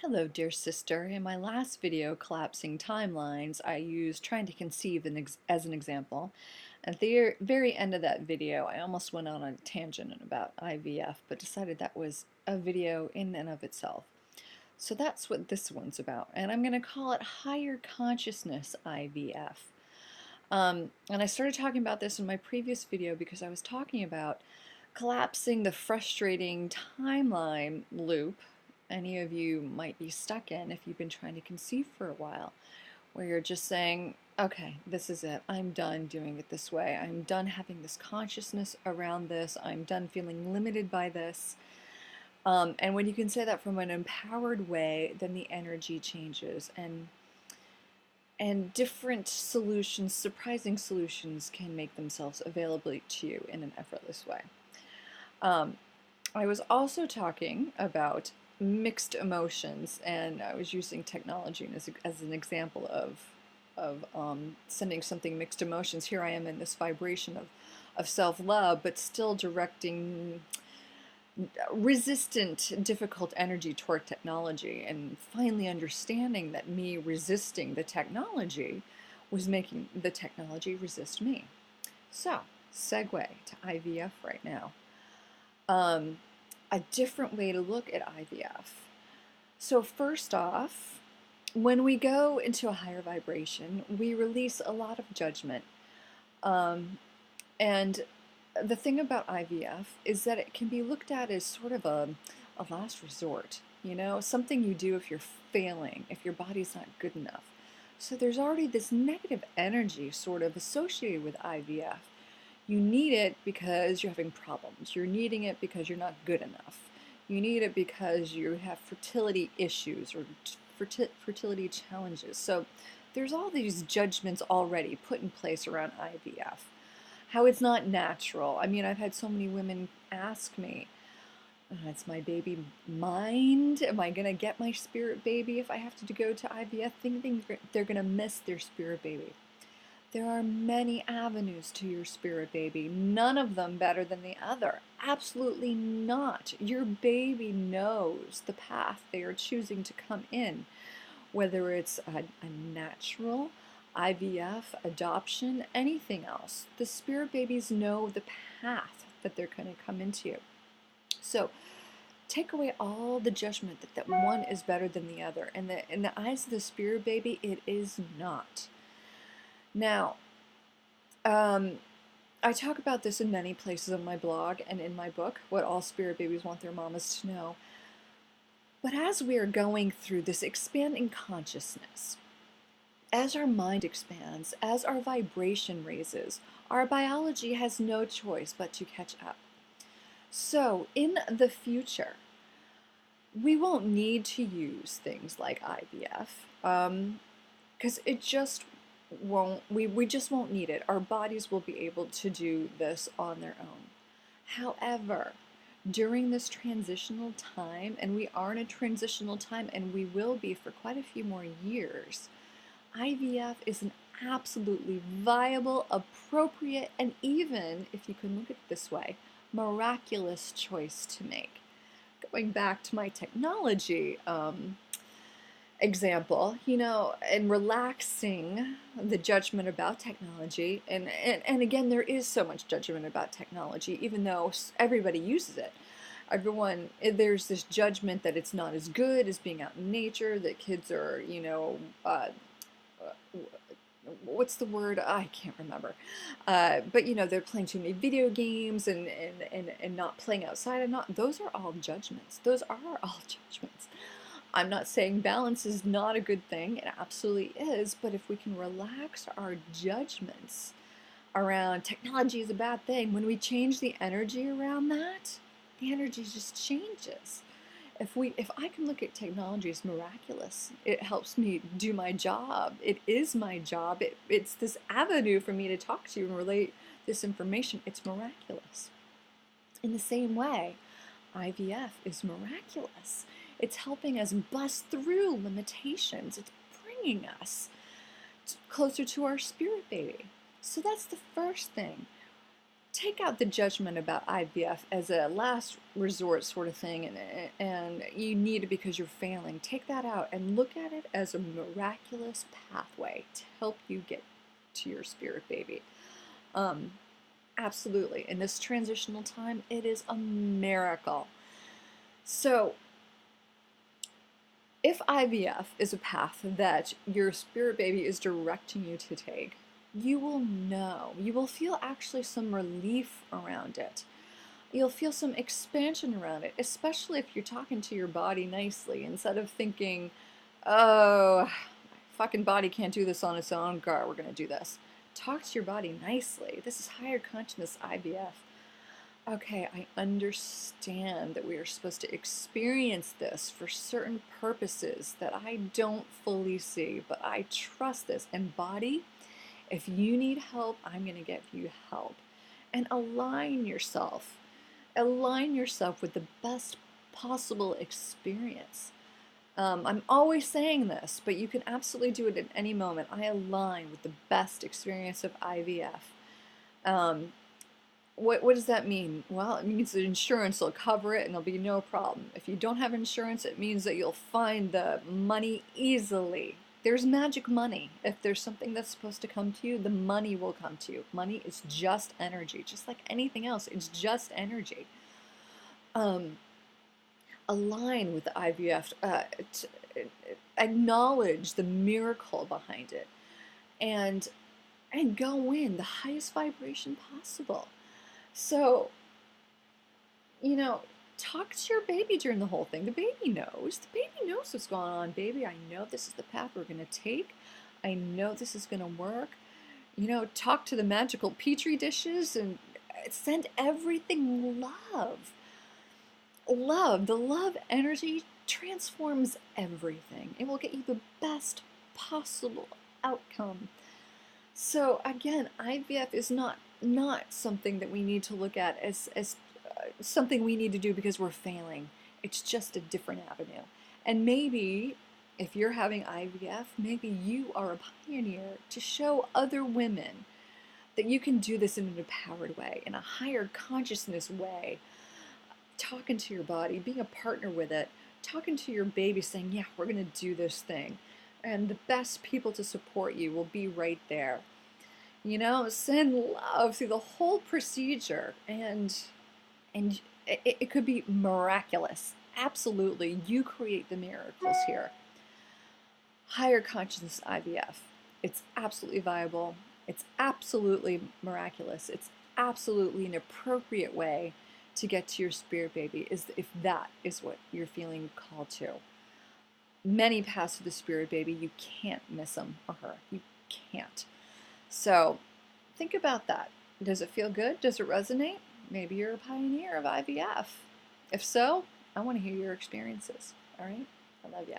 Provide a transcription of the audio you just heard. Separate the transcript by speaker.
Speaker 1: Hello, dear sister. In my last video, Collapsing Timelines, I used trying to conceive as an example. At the very end of that video, I almost went on a tangent about IVF, but decided that was a video in and of itself. So that's what this one's about, and I'm going to call it Higher Consciousness IVF. And I started talking about this in my previous video because I was talking about collapsing the frustrating timeline loop any of you might be stuck in if you've been trying to conceive for a while, where you're just saying, okay, this is it. I'm done doing it this way. I'm done having this consciousness around this. I'm done feeling limited by this. And when you can say that from an empowered way, then the energy changes, and different solutions, surprising solutions, can make themselves available to you in an effortless way. I was also talking about mixed emotions, and I was using technology as an example of sending something mixed emotions. Here I am in this vibration of self-love, but still directing resistant, difficult energy toward technology, and finally understanding that me resisting the technology was making the technology resist me. So, segue to IVF right now. A different way to look at IVF. So first off, when we go into a higher vibration, we release a lot of judgment. And the thing about IVF is that it can be looked at as sort of a last resort, something you do if you're failing, if your body's not good enough. So there's already this negative energy sort of associated with IVF. You need it because you're having problems. You're needing it because you're not good enough. You need it because you have fertility issues or fertility challenges. So there's all these judgments already put in place around IVF. How it's not natural. I mean, I've had so many women ask me, it's my baby mind? Am I going to get my spirit baby if I have to go to IVF? Thinking they're going to miss their spirit baby. There are many avenues to your spirit baby, none of them better than the other. Absolutely not. Your baby knows the path they are choosing to come in, whether it's a natural, IVF, adoption, anything else. The spirit babies know the path that they're going to come into. So take away all the judgment that one is better than the other. And in the eyes of the spirit baby, it is not. Now, I talk about this in many places on my blog and in my book, What All Spirit Babies Want Their Mamas to Know. But as we are going through this expanding consciousness, as our mind expands, as our vibration raises, our biology has no choice but to catch up. So in the future, we won't need to use things like IVF, because it just won't, we just won't need it. Our bodies will be able to do this on their own. However, during this transitional time, and we are in a transitional time, and we will be for quite a few more years, IVF is an absolutely viable, appropriate, and even, if you can look at it this way, miraculous choice to make. Going back to my technology example, and relaxing the judgment about technology, and again, there is so much judgment about technology, even though everybody uses it. There's this judgment that it's not as good as being out in nature, that kids are, what's the word? I can't remember. But they're playing too many video games and not playing outside, and those are all judgments. Those are all judgments. I'm not saying balance is not a good thing. It absolutely is. But if we can relax our judgments around technology is a bad thing, when we change the energy around that, the energy just changes. If I can look at technology as miraculous, it helps me do my job. It is my job. It's this avenue for me to talk to you and relate this information. It's miraculous. In the same way, IVF is miraculous. It's helping us bust through limitations. It's bringing us closer to our spirit baby. So that's the first thing. take out the judgment about IVF as a last resort sort of thing, and you need it because you're failing. Take that out and look at it as a miraculous pathway to help you get to your spirit baby. Absolutely. In this transitional time, it is a miracle. So, if IVF is a path that your spirit baby is directing you to take, you will know. You will feel actually some relief around it. You'll feel some expansion around it, especially if you're talking to your body nicely instead of thinking, oh, my fucking body can't do this on its own. Gar, we're going to do this. Talk to your body nicely. This is higher consciousness IVF. Okay, I understand that we are supposed to experience this for certain purposes that I don't fully see, but I trust this. And body, if you need help, I'm going to give you help. And align yourself. Align yourself with the best possible experience. I'm always saying this, but you can absolutely do it at any moment. I align with the best experience of IVF. What does that mean? Well, it means that insurance will cover it and there'll be no problem. If you don't have insurance, it means that you'll find the money easily. There's magic money. If there's something that's supposed to come to you, the money will come to you. Money is just energy, just like anything else. It's just energy. Align with the IVF. Acknowledge the miracle behind it, and go in the highest vibration possible. So, talk to your baby during the whole thing. The baby knows. The baby knows what's going on. Baby, I know this is the path we're going to take. I know this is going to work. Talk to the magical petri dishes and send everything love. Love. The love energy transforms everything. It will get you the best possible outcome. So again, IVF is not something that we need to look at as something we need to do because we're failing. It's just a different avenue. And maybe if you're having IVF, maybe you are a pioneer to show other women that you can do this in an empowered way, in a higher consciousness way. Talking to your body, being a partner with it, talking to your baby, saying, yeah, we're going to do this thing. And the best people to support you will be right there. Send love through the whole procedure, and it could be miraculous. Absolutely, you create the miracles here. Higher consciousness IVF. It's absolutely viable. It's absolutely miraculous. It's absolutely an appropriate way to get to your spirit baby, if that is what you're feeling called to. Many paths to the spirit baby, you can't miss him or her. You can't. So think about that. Does it feel good? Does it resonate? Maybe you're a pioneer of IVF. If so, I want to hear your experiences. All right? I love ya.